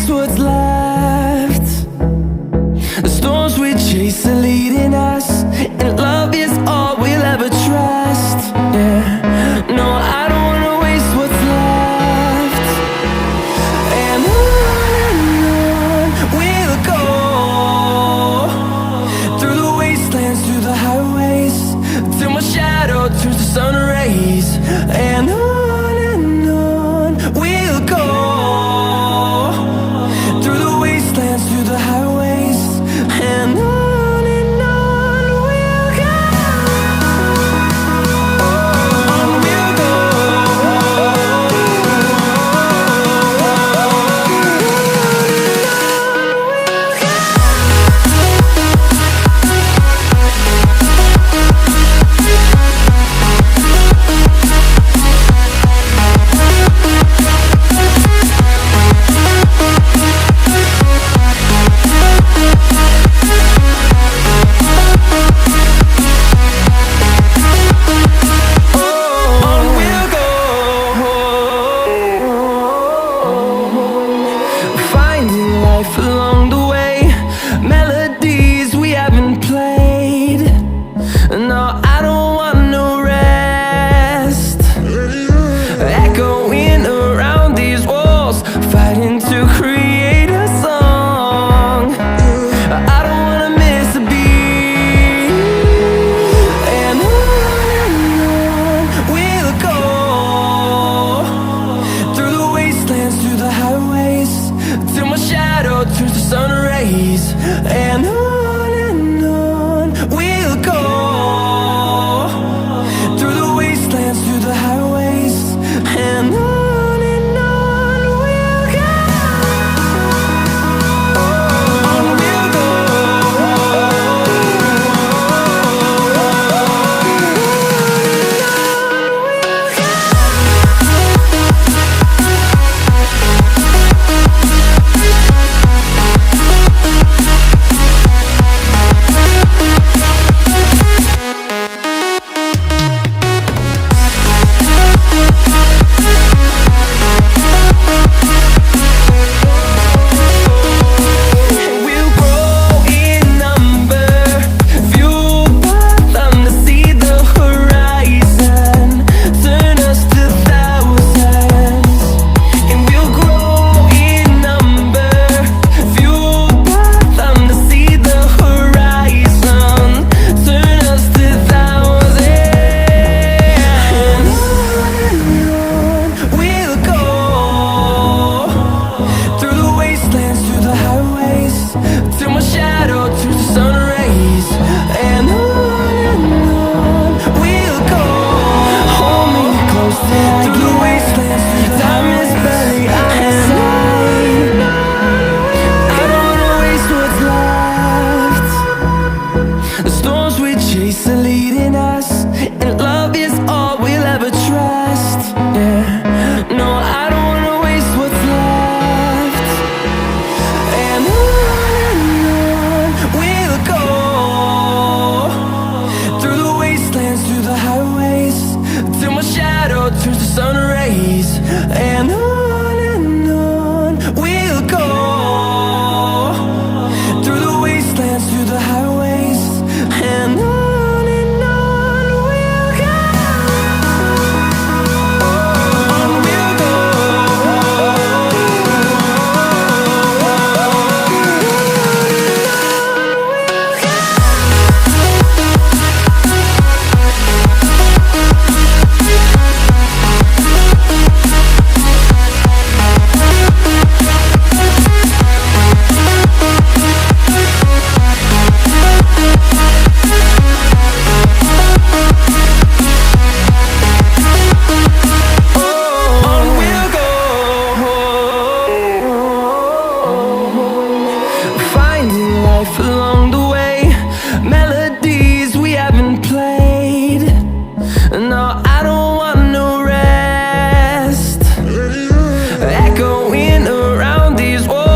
waste what's left. The storms we chase are leading us, and love is all we'll ever trust. Yeah, no, I don't wanna waste what's left. And on we'll go, through the wastelands, through the highways, till my shadow turns to sun rays. And on we'll go, through the wastelands, through the highways, and on we'll go. On we'll go. Along the way, melodies we haven't played. No, I don't want no rest. Echoing around these walls, fighting to create a song. I don't wanna miss a beat. And on we'll go, through the wastelands, through the highways, till my shadow turns to sun rays. And on we'll go, through the wastelands, through the highways, and on we'll go. On we'll go. life